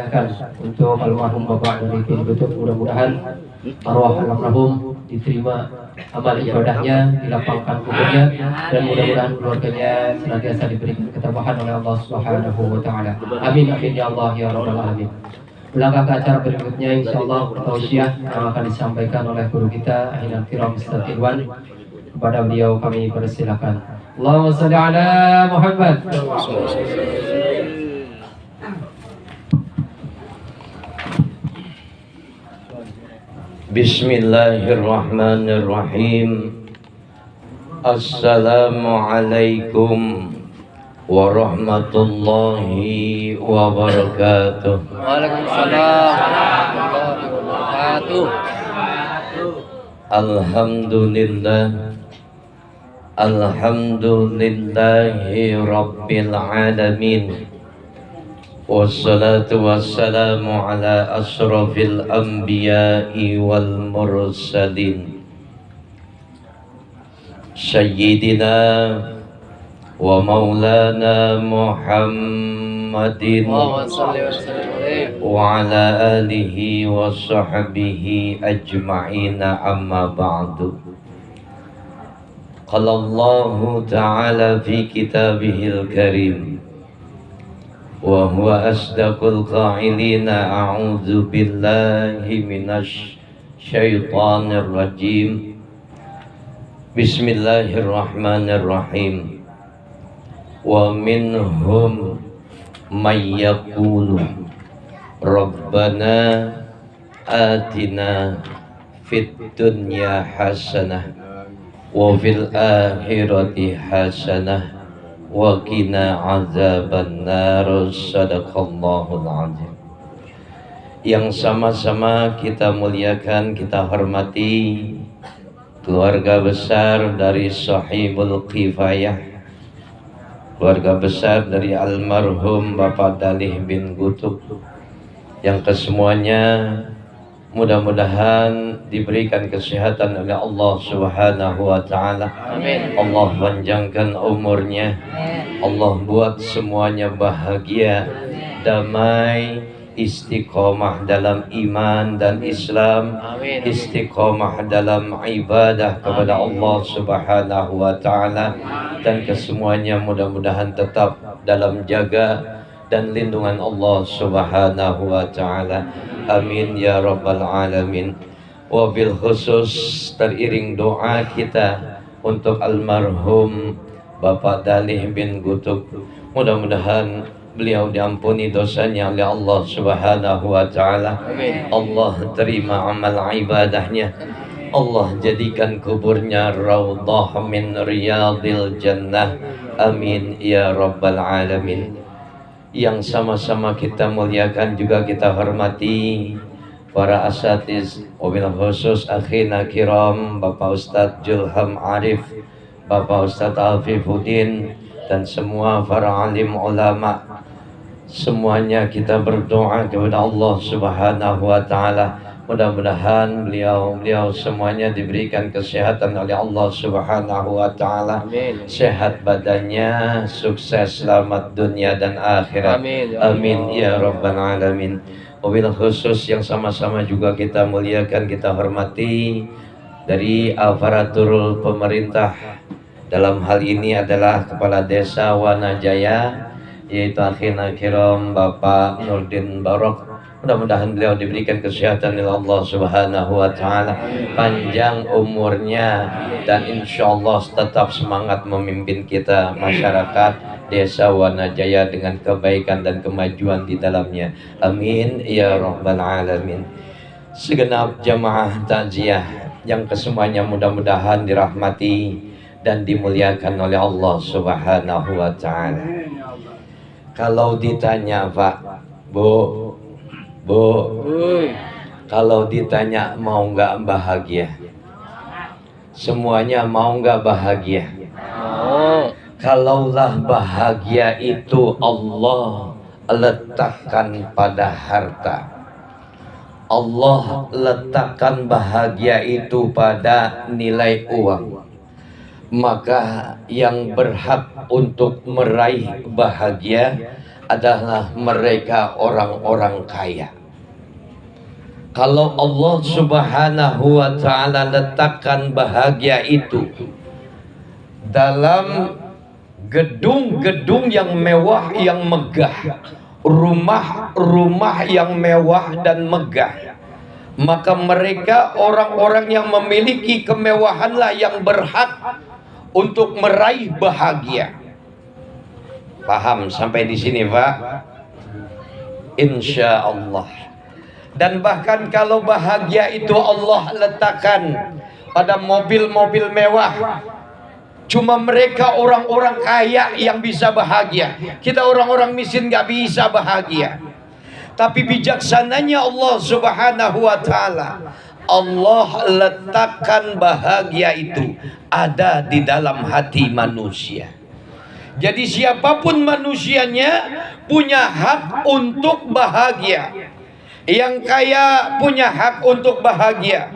kan untuk almarhum Bapak dari Bin Gutub, mudah-mudahan arwah almarhum diterima amal ibadahnya, dilapangkan kuburnya, dan mudah-mudahan keluarganya senantiasa diberikan ketabahan oleh Allah Subhanahu wa taala. Amin amin ya Allah ya rabbal alamin. Melangkah ke acara berikutnya, insyaallah tausiah yang akan disampaikan oleh guru kita Ainul Kiram Ustaz Irwan. Kepada beliau kami persilakan. Allahumma shalli ala Muhammad. Bismillahirrahmanirrahim. Assalamualaikum warahmatullahi wabarakatuh. Waalaikumsalam warahmatullahi wabarakatuh. Alhamdulillah, alhamdulillahi rabbil alamin. Wassalatu wassalamu ala asrafil anbiya'i wal mursalin Sayyidina wa maulana Muhammadin wa ala alihi wa sahbihi ajma'ina, amma ba'du. Qala Allahu ta'ala fi kitabihil karim wa huwa asdaqul qa'ilina, a'udzu billahi minasy syaithanir rajim. Bismillahirrahmanirrahim. Wa minhum may yaqulu rabbana atina fid dunya hasanah wa fil akhirati hasanah wa qina azabannar. Sadaqallahul azim. Yang sama-sama kita muliakan, kita hormati keluarga besar dari Sahibul Kifayah, keluarga besar dari almarhum Bapak Dalih bin Gutub, yang kesemuanya mudah-mudahan diberikan kesehatan oleh Allah Subhanahu wa taala. Amin. Allah panjangkan umurnya. Allah buat semuanya bahagia, damai, istiqomah dalam iman dan Islam. Amin. Istiqomah dalam ibadah kepada Allah Subhanahu wa taala, dan kesemuanya mudah-mudahan tetap dalam jaga dan lindungan Allah Subhanahu wa taala. Amin ya rabbal alamin. Wabil khusus teriring doa kita untuk almarhum Bapak Dalih bin Gutub, mudah-mudahan beliau diampuni dosanya oleh Allah Subhanahu wa taala. Allah terima amal ibadahnya. Allah jadikan kuburnya raudhah min riyadil jannah. Amin ya rabbal alamin. Yang sama-sama kita muliakan juga kita hormati para asatiz, wabil khusus akhina kiram Bapak Ustadz Julham Arif, Bapak Ustadz Afifuddin, dan semua para alim ulama. Semuanya kita berdoa kepada Allah Subhanahu wa taala, mudah-mudahan beliau semuanya diberikan kesehatan oleh Allah Subhanahu wa taala. Sehat badannya, sukses, selamat dunia dan akhirat. Amin ya rabbal alamin. Wabil khusus yang sama-sama juga kita muliakan, kita hormati dari aparatur pemerintah. Dalam hal ini adalah Kepala Desa Wanajaya, yaitu akhina kiram Bapak Nurdin Barok. Mudah-mudahan beliau diberikan kesehatan oleh Allah Subhanahu wa taala, panjang umurnya, dan insyaallah tetap semangat memimpin kita masyarakat Desa Wanajaya dengan kebaikan dan kemajuan di dalamnya. Amin ya rabbal alamin. Segenap jamaah takziah yang kesemuanya mudah-mudahan dirahmati dan dimuliakan oleh Allah Subhanahu wa taala. Kalau ditanya Pak, Bu, kalau ditanya mau nggak bahagia, semuanya mau nggak bahagia? Kalaulah bahagia itu Allah letakkan pada harta, Allah letakkan bahagia itu pada nilai uang, maka yang berhak untuk meraih bahagia adalah mereka orang-orang kaya. Kalau Allah Subhanahu wa ta'ala letakkan bahagia itu dalam gedung-gedung yang mewah, yang megah, rumah-rumah yang mewah dan megah, maka mereka orang-orang yang memiliki kemewahanlah yang berhak untuk meraih bahagia. Paham sampai di sini, Pak? Insya Allah. Dan bahkan kalau bahagia itu Allah letakkan pada mobil-mobil mewah, cuma mereka orang-orang kaya yang bisa bahagia. Kita orang-orang miskin gak bisa bahagia. Tapi bijaksananya Allah Subhanahu wa ta'ala, Allah letakkan bahagia itu ada di dalam hati manusia. Jadi siapapun manusianya punya hak untuk bahagia. Yang kaya punya hak untuk bahagia,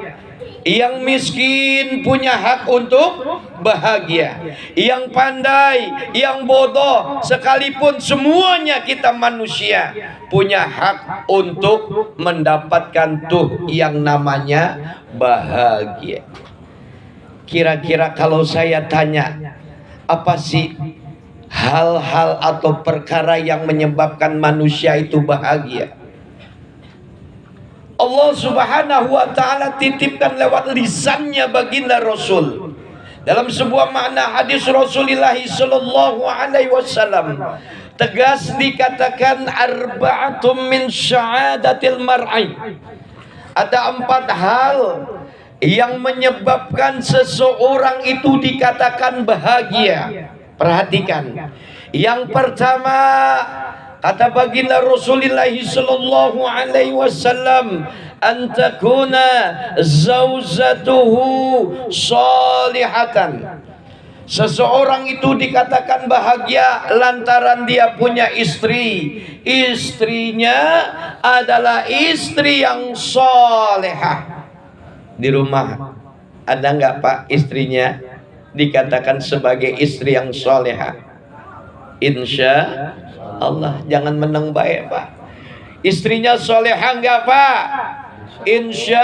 yang miskin punya hak untuk bahagia, yang pandai, yang bodoh, sekalipun semuanya kita manusia punya hak untuk mendapatkan tuh yang namanya bahagia. Kira-kira kalau saya tanya, apa sih hal-hal atau perkara yang menyebabkan manusia itu bahagia? Allah Subhanahu wa ta'ala titipkan lewat lisannya baginda Rasul. Dalam sebuah makna hadis Rasulullah sallallahu alaihi wasallam tegas dikatakan, arba'atum min sya'adatil mar'i. Ada 4 hal yang menyebabkan seseorang itu dikatakan bahagia. Perhatikan. Yang pertama, kata baginda Rasulullah sallallahu alaihi wasallam, antakuna zaujatuhu salihatan. Seseorang itu dikatakan bahagia lantaran dia punya istri. Istrinya adalah istri yang salihah. Di rumah ada nggak Pak istrinya dikatakan sebagai istri yang salihah? Insya Allah. Jangan menang baik Pak. Istrinya solehah enggak Pak? Insya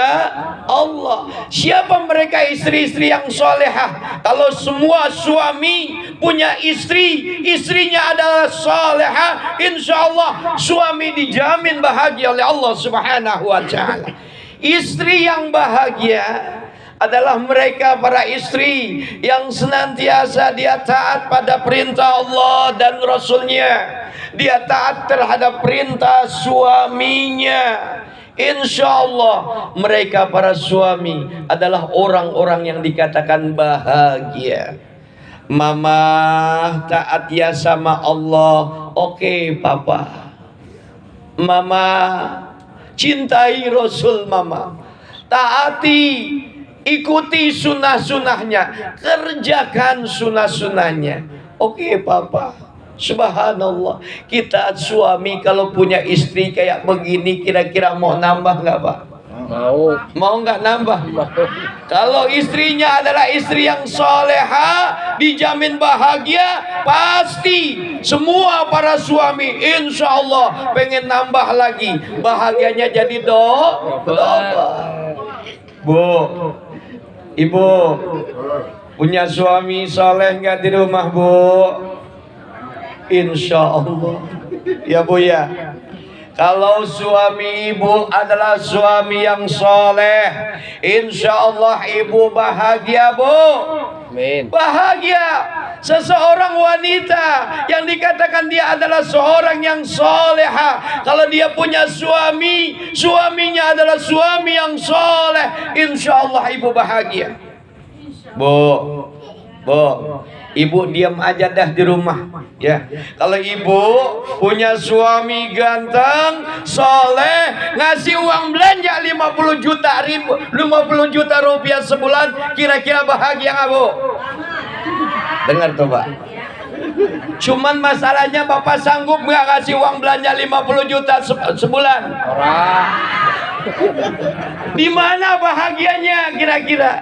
Allah. Siapa mereka istri-istri yang solehah? Kalau semua suami punya istri, istrinya adalah solehah, insya Allah suami dijamin bahagia oleh Allah Subhanahu wa ta'ala. Istri yang bahagia adalah mereka para istri yang senantiasa dia taat pada perintah Allah dan Rasulnya. Dia taat terhadap perintah suaminya. Insya Allah mereka para suami adalah orang-orang yang dikatakan bahagia. Mama taat ya sama Allah. Oke papa. Mama cintai Rasul mama. Taati, ikuti sunnah-sunnahnya, kerjakan sunnah-sunnahnya. Oke papa. Subhanallah. Kita suami kalau punya istri kayak begini, kira-kira mau nambah nggak Pak? Mau nggak nambah? Kalau istrinya adalah istri yang soleha, dijamin bahagia. Pasti semua para suami insya Allah pengen nambah lagi, bahagianya jadi double. Bu, ibu punya suami soleh nggak di rumah Bu? Insya Allah ya Bu ya. Kalau suami ibu adalah suami yang soleh, insya Allah ibu bahagia Bu. Amin. Bahagia. Seseorang wanita yang dikatakan dia adalah seorang yang soleha, kalau dia punya suami, suaminya adalah suami yang soleh, insya Allah ibu bahagia. Bu, ibu diam aja dah di rumah ya. Kalau ibu punya suami ganteng, soleh, ngasih uang belanja 50 juta rupiah sebulan, kira-kira bahagia nggak Bu? Dengar tuh Pak. Cuman masalahnya Bapak sanggup nggak ngasih uang belanja 50 juta sebulan? Di mana bahagianya kira-kira?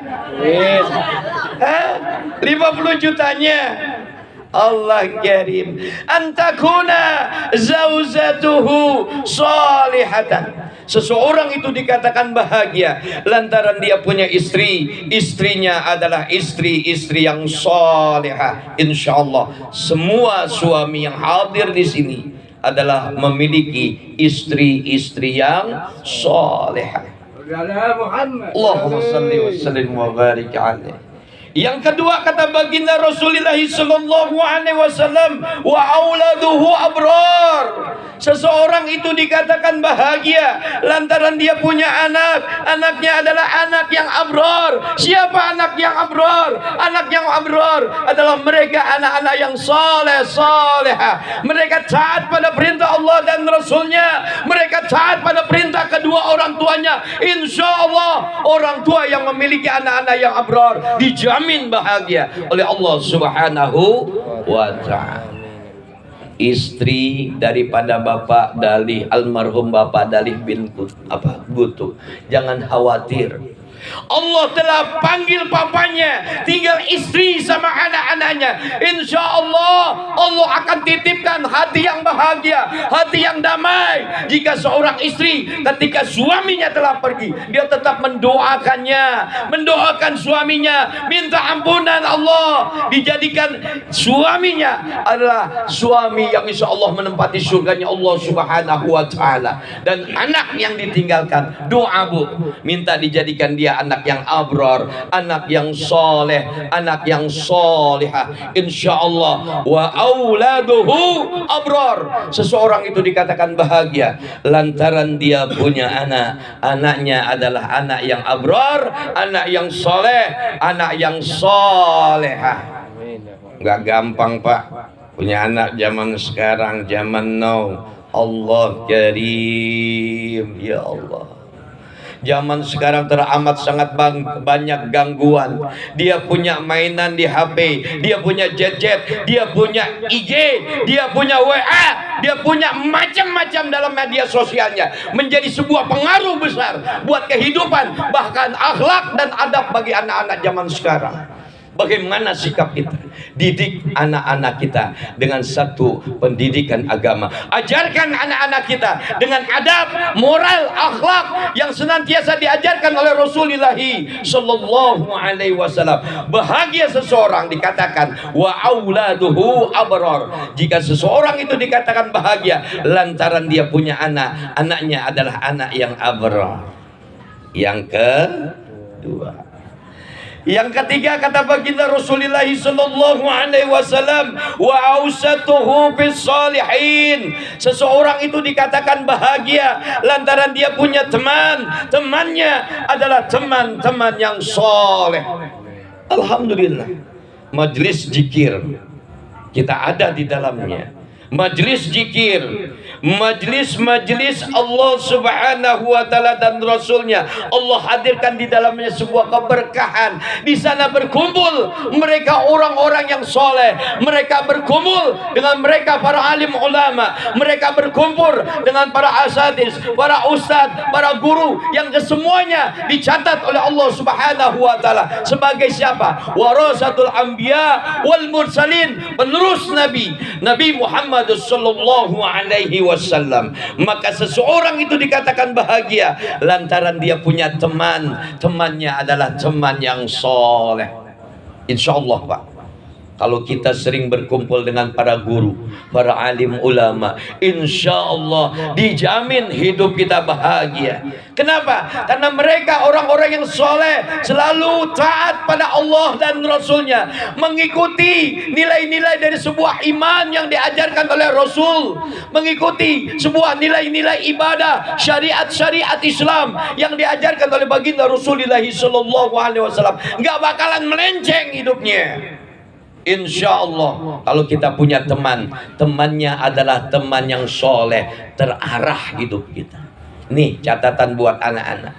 50 jutanya. Allah karim. Antakuna zauzatuhu salihatan. Seseorang itu dikatakan bahagia lantaran dia punya istri, istrinya adalah istri-istri yang salihah. Insyaallah semua suami yang hadir di sini adalah memiliki istri-istri yang salihah. Allahumma salli wa sallim wa barik alaihi. Yang kedua kata baginda Rasulullah sallallahu alaihi wasallam, wa auladuhu abrar. Seseorang itu dikatakan bahagia lantaran dia punya anak, anaknya adalah anak yang abrar. Siapa anak yang abrar? Anak yang abrar adalah mereka anak-anak yang saleh salehah. Mereka taat pada perintah Allah dan Rasulnya. Mereka taat pada perintah kedua orang tuanya. Insya Allah orang tua yang memiliki anak-anak yang abrar dijamin bahagia oleh Allah Subhanahu wa ta'ala. Istri daripada Bapak Dalih, almarhum Bapak Dalih bin Gutuk, jangan khawatir. Allah telah panggil papanya, tinggal istri sama anak-anaknya. Insya Allah Allah akan titipkan hati yang bahagia, hati yang damai. Jika seorang istri ketika suaminya telah pergi, dia tetap mendoakannya, mendoakan suaminya, minta ampunan Allah, dijadikan suaminya adalah suami yang insya Allah menempati surganya Allah Subhanahu wa ta'ala. Dan anak yang ditinggalkan, doa bu, minta dijadikan dia anak yang abrar, anak yang soleh, anak yang solihah. Insyaallah wa auladuhu abrar. Seseorang itu dikatakan bahagia lantaran dia punya anak, anaknya adalah anak yang abrar, anak yang soleh, anak yang solehah. Gak gampang Pak punya anak zaman sekarang, zaman now. Allah karim, ya Allah. Zaman sekarang teramat sangat banyak gangguan. Dia punya mainan di HP, dia punya gadget, dia punya IG, dia punya WA, dia punya macam-macam dalam media sosialnya, menjadi sebuah pengaruh besar buat kehidupan, bahkan akhlak dan adab bagi anak-anak zaman sekarang. Bagaimana sikap kita? Didik anak-anak kita dengan satu pendidikan agama. Ajarkan anak-anak kita dengan adab, moral, akhlak yang senantiasa diajarkan oleh Rasulullah sallallahu alaihi wasallam. Bahagia seseorang dikatakan wa auladuhu abrar. Jika seseorang itu dikatakan bahagia lantaran dia punya anak, anaknya adalah anak yang abrar. Yang kedua. Yang ketiga kata baginda Rasulullah sallallahu alaihi wasallam wa ausatuhu bis salihin. Seseorang itu dikatakan bahagia lantaran dia punya teman, temannya adalah teman-teman yang soleh. Alhamdulillah majlis zikir kita ada di dalamnya. Majlis zikir, majlis-majlis Allah Subhanahu wa ta'ala dan Rasulnya. Allah hadirkan di dalamnya sebuah keberkahan. Di sana berkumpul mereka orang-orang yang soleh. Mereka berkumpul dengan mereka para alim ulama. Mereka berkumpul dengan para asatidz, para ustadz, para guru yang kesemuanya dicatat oleh Allah Subhanahu wa ta'ala sebagai siapa? Warasatul anbiya wal mursalin, penerus Nabi Muhammad sallallahu alaihi wasallam. Maka seseorang itu dikatakan bahagia lantaran dia punya teman, temannya adalah teman yang soleh. Insyaallah Pak, kalau kita sering berkumpul dengan para guru, para alim ulama, insya Allah dijamin hidup kita bahagia. Kenapa? Karena mereka orang-orang yang soleh, selalu taat pada Allah dan Rasulnya, mengikuti nilai-nilai dari sebuah iman yang diajarkan oleh Rasul, mengikuti sebuah nilai-nilai ibadah, syariat-syariat Islam yang diajarkan oleh baginda Rasulullah sallallahu alaihi wasallam. Nggak bakalan melenceng hidupnya. Insya Allah kalau kita punya teman, temannya adalah teman yang soleh, terarah hidup kita. Nih catatan buat anak-anak,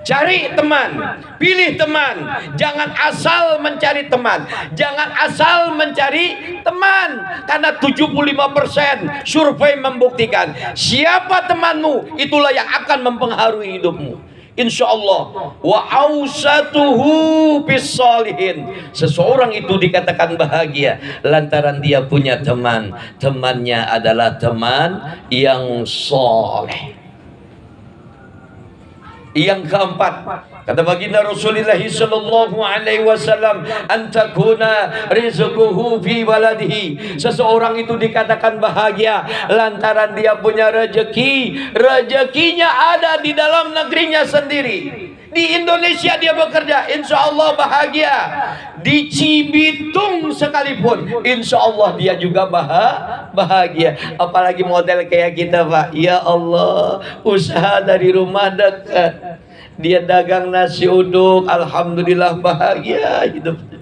cari teman, pilih teman. Jangan asal mencari teman, jangan asal mencari teman. Karena 75% survei membuktikan siapa temanmu itulah yang akan mempengaruhi hidupmu. insya Allah. Wa ausatuhu bisolihin, seseorang itu dikatakan bahagia lantaran dia punya teman, temannya adalah teman yang soleh. Yang keempat, kata baginda Rasulullah sallallahu alaihi wasallam, antakuna rizquhu fi baladihi, seseorang itu dikatakan bahagia lantaran dia punya rezeki, rezekinya ada di dalam negerinya sendiri. Di Indonesia dia bekerja, insya Allah bahagia. Di Cibitung sekalipun, insya Allah dia juga bahagia. Apalagi model kayak kita, Pak. Ya Allah, usaha dari rumah dekat. Dia dagang nasi uduk, alhamdulillah bahagia hidupnya.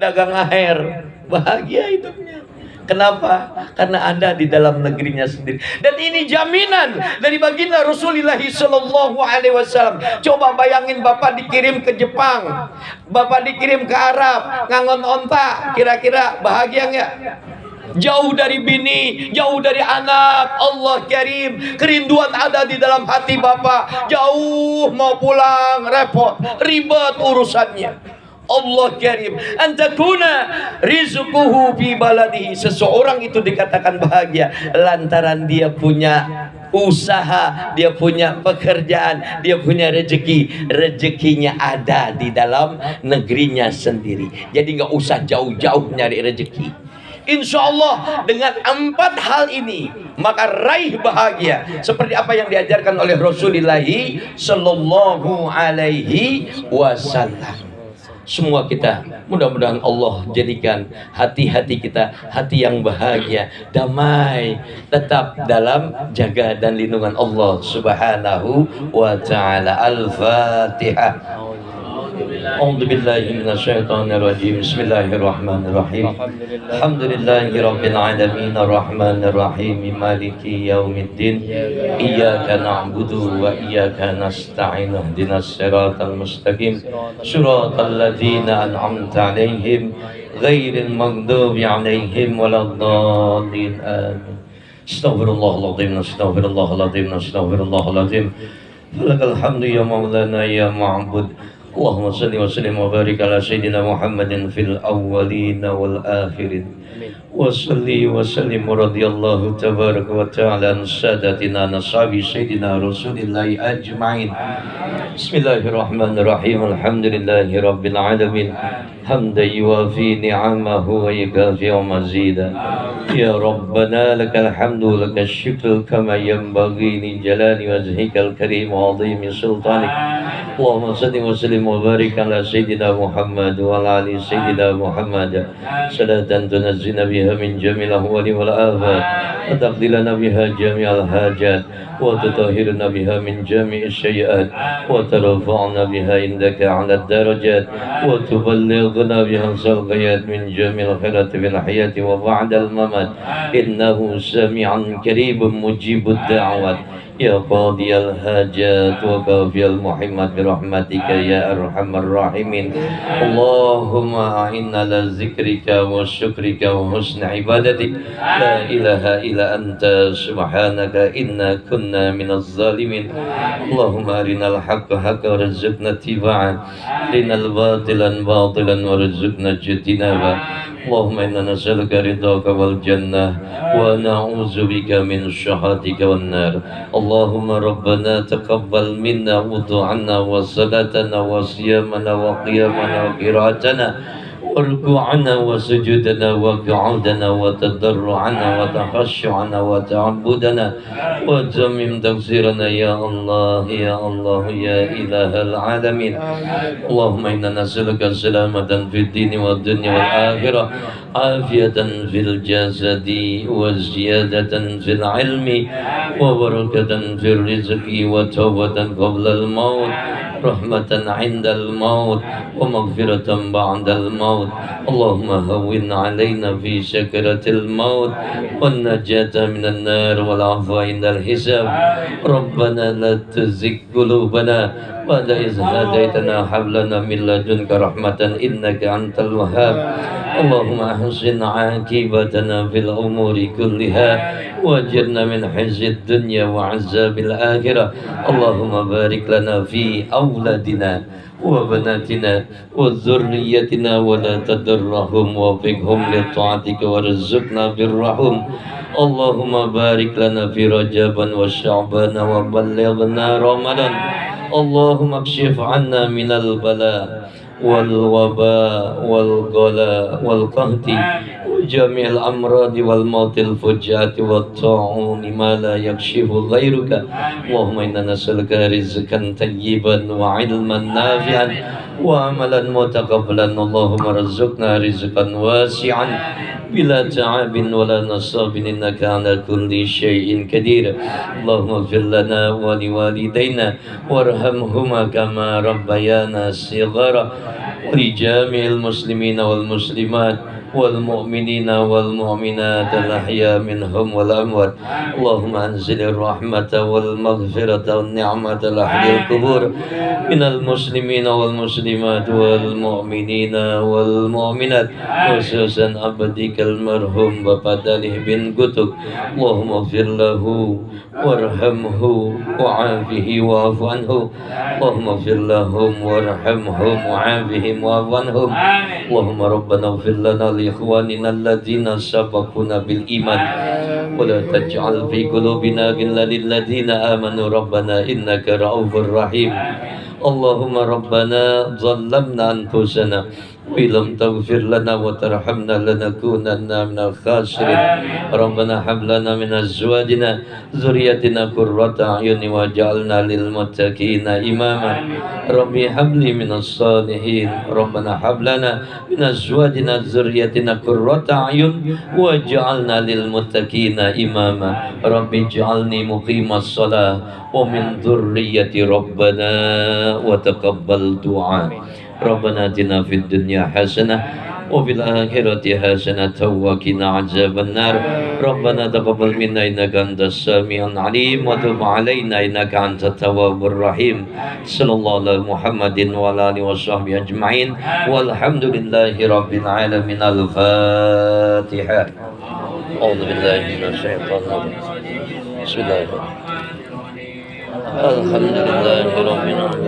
Dagang air, bahagia hidupnya. Kenapa? Karena ada di dalam negerinya sendiri. Dan ini jaminan dari baginda Rasulullah sallallahu alaihi wasallam. Coba bayangin Bapak dikirim ke Jepang, Bapak dikirim ke Arab, ngangon onta, kira-kira bahagia nggak? Jauh dari bini, jauh dari anak. Allah Karim, kerinduan ada di dalam hati Bapak. Jauh mau pulang, repot, ribet urusannya. Allah Karim, antakuna rizquhu fi baladihi, seseorang itu dikatakan bahagia lantaran dia punya usaha, dia punya pekerjaan, dia punya rezeki, rezekinya ada di dalam negerinya sendiri. Jadi nggak usah jauh-jauh nyari rezeki. Insya Allah dengan 4 hal ini maka raih bahagia seperti apa yang diajarkan oleh Rasulullah sallallahu alaihi wasallam. Semua kita mudah-mudahan Allah jadikan hati-hati kita hati yang bahagia, damai, tetap dalam jaga dan lindungan Allah Subhanahu wa taala. Al-Fatihah. A'udzu billahi minasyaitonir rajim. Bismillahirrahmanirrahim. Alhamdulillahi rabbil alamin arrahmanir rahim maliki yaumiddin. Iyyaka na'budu wa iyyaka nasta'in. Ihdinas siratal mustaqim. Shiratal ladzina an'amta 'alaihim ghairil maghdubi 'alaihim waladdallin. Amin. Astaghfirullahaladzim, astaghfirullahaladzim, astaghfirullahaladzim. Lakal hamdu ya maulana ya ma'bud. Allahumma salli wa sallim wa barik ala sayyidina Muhammadin fil awwalin wal akhirin. Wa salli wa sallim radhiyallahu tabaraka wa ta'ala an sadatina nasabi sayyidina Rasulillahi ajma'in. Bismillahirrahmanirrahim. Alhamdulillahi rabbil alamin. Hamdan yuwafi ni'amahu wa yukafi mazida. Ya Rabbana lakal hamdu lakal syukru kama yanbaghi li jalali wajhikal karim wa 'azimi sultanik. Allahumma salli wa sallim wa barik ala sayyidina Muhammad wa ala ali sayyidina Muhammad salatan tunazzina biha min jamil ahwali wal afat wa taqdilana biha jami'al hajat wa tutahhiruna biha min jami'is sayyi'at wa tarfa'na biha indaka 'ala ad-darajat wa tuballighuna biha al-ghayat min jamil khairat fil hayati wa ba'da al-mamat innahu sami'un qaribun mujibud da'wat. Ya qadiyal hajat wa kafiyal muhimmat birahmatika ya arhamar rahimin. Allahumma a'inna ala zikrika wa syukrika wa husna ibadatik. La ilaha illa anta subhanaka inna kunna minaz zalimin. Allahumma arinal haqqa haqqa warzuqna tiba'an, arinal batilan batilan warzuqna ijtinaba. Allahumma inna nas'aluka ridhaka wal jannah wa na'udzu bika min syahhatika wan nar. Allahumma rabbana taqabbal minna wudu'ana wa salatana wa siyamana wa qiyamana wa qira'atana wa ruku'ana wa sujudana wa qu'udana wa tadarru'ana wa takhashu'ana wa ta'abbudana wa jamim tafsirana ya Allah ya Allah ya ilahal alamin. Allahumma inna nas'aluka salamatan fid dini wad dunya wal akhirah, afiyatan fil jasadi wa ziyadatan fil ilmi wa barakatan fil rizqi wa tawbatan qabla al maut, rahmatan 'inda al maut wa maghfiratan ba'da al maut. Allahumma hawwin 'alaina fi sakaratil maut wan najata minan nar wal 'afwa 'inda al hisab. Rabbana la tuzigh qulubana بعد إذ هديتنا هب لنا من لدنك رحمة إنك أنت الوهاب اللهم أحسن عاقبتنا في الأمور كلها وأجرنا من خزي الدنيا وعذاب الآخرة اللهم بارك لنا في أولادنا وبناتنا وذريتنا ولا تضرهم ووفقهم لطاعتك وارزقنا برهم اللهم بارك لنا في رجب وشعبان وبلغنا رمضان اللهم اكشف عنا من البلاء والوباء والغلاء والقهط وجميع الأمراض والموت الفجاءة والطاعون ما لا يكشف غيرك اللهم إنا نسألك رزقا طيبا وعلما نافعا وعملا متقبلا اللهم ارزقنا رزقا واسعا بلا تعب ولا نصاب إنك على كل شيء قدير اللهم اغفر لنا ولوالدينا وارحمهما كما ربيانا صغارا ولجميع المسلمين والمسلمات والمؤمنين والمؤمنات الأحياء منهم والأموات اللهم أنزل الرحمة والمغفرة والنعمة لأهل القبور من المسلمين والمسلمات والمؤمنين والمؤمنات خصوصا عبدك المرحوم Bapak Dalih bin Kutuk اللهم اغفر له وارحمه وعافه واعف عنه اللهم اغفر لهم وارحمهم وعافهم واعف عنهم اللهم ربنا اغفر لنا لإخواننا الذين سبقونا بالإيمان ولا تجعل في قلوبنا غلا للذين آمنوا ربنا إنك رؤوف رحيم اللهم ربنا ظلمنا أنفسنا وإن لم تغفر لنا وترحمنا لنكونن من الخاسرين ربنا هب لنا من أزواجنا ذريتنا قرة أعين واجعلنا للمتقين إماما ربي هب لي من الصالحين ربنا هب لنا من أزواجنا ذريتنا قرة أعين واجعلنا للمتقين إماما ربي اجعلني مقيم الصلاة ومن ذريتي ربنا وتقبل دعاء ربنا آتنا في الدنيا حسنة وفي الآخرة حسنة وقنا عذاب النار ربنا تقبل منا إنك أنت السميع العليم وتب علينا إنك أنت التواب الرحيم صلى الله على محمد وعلى آله وصحبه أجمعين والحمد لله رب العالمين الفاتحة أعوذ بالله من الشيطان الرجيم بسم الله الرحمن الرحيم الحمد لله رب العالمين